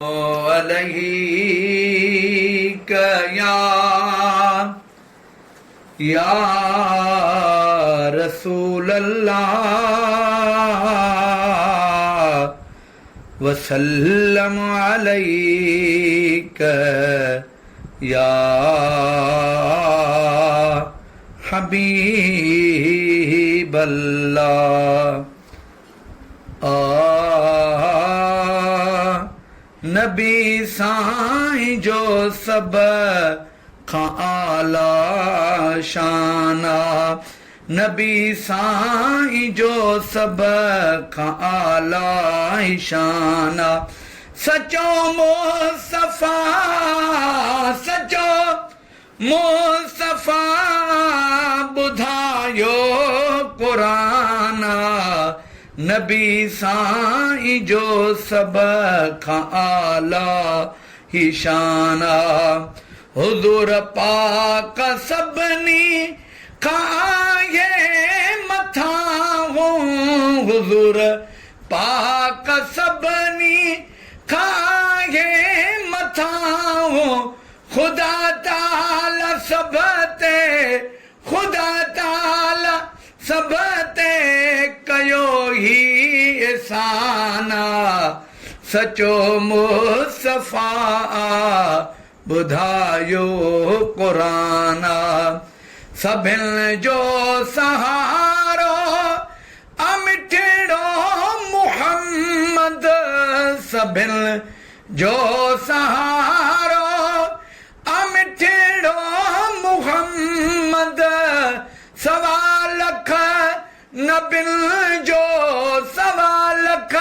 अलैक या रसूल अल्लाह वसल्लम अलैक या हबीब अल्लाह। नबी साईं जो सब खां आला शाना, नबी साईं जो सब खां आला शाना। सचो मुस्तफा सचो मुस्तफा ॿुधायो क़ुरान, नबी साईं जो सब खां आला ही शाना। हुज़ूर पाक सभिनी खां ये मथा हो, हुज़ूर पाक सभिनी खां ये मथा हो। खुदा ताला सब ते खुदा ताला सब ते कयो ही एहसाना। सचो मुस्तफा ॿुधायो क़ुरान, सभिनि जो सहारो अमिठड़ो मुहम्मद, सभिनि जो सहारो अमिठड़ो मुहम्मद। सवा लख नबियुनि जो सवा लख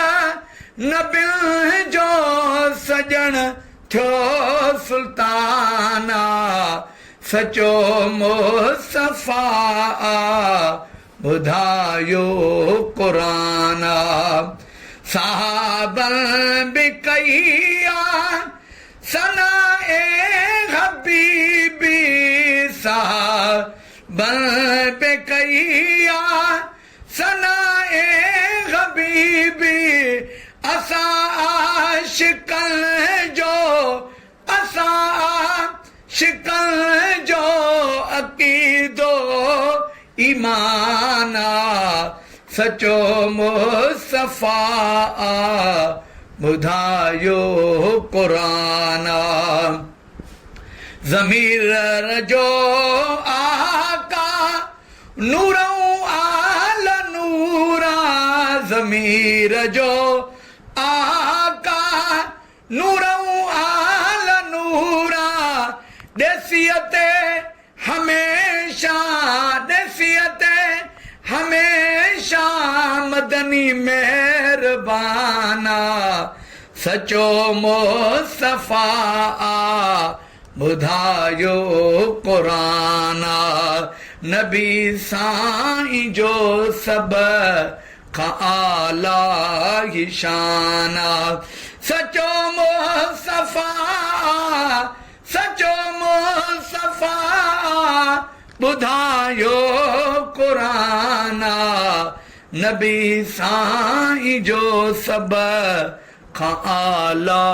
नबियुनि जो सजण थियो सुल्ताना। सचो मुस्तफा ॿुधायो क़ुरान, सहाबनि बि कई सनाए हबीबी, सहाबनि बि कई सनाए हबीबी। असां आशिक़नि जो असां आशिक़नि जो अक़ीदो ईमाना। सचो मुस्तफा ॿुधायो क़ुरान, ज़मीर जो आका नूरऊं आल नूरा, ज़मीर जो आका नूरऊं आल नूरा। देसियते हमेशा देसियते हमेशा मदनी मेहरबाना। सचो मुस्तफा ॿुधायो क़ुरान, नबी साईं जो सब खां आला ही शाना। सचो मुस्तफा सचो मुस्तफा ॿुधायो क़ुरान, नबी साईं जो सब खां आला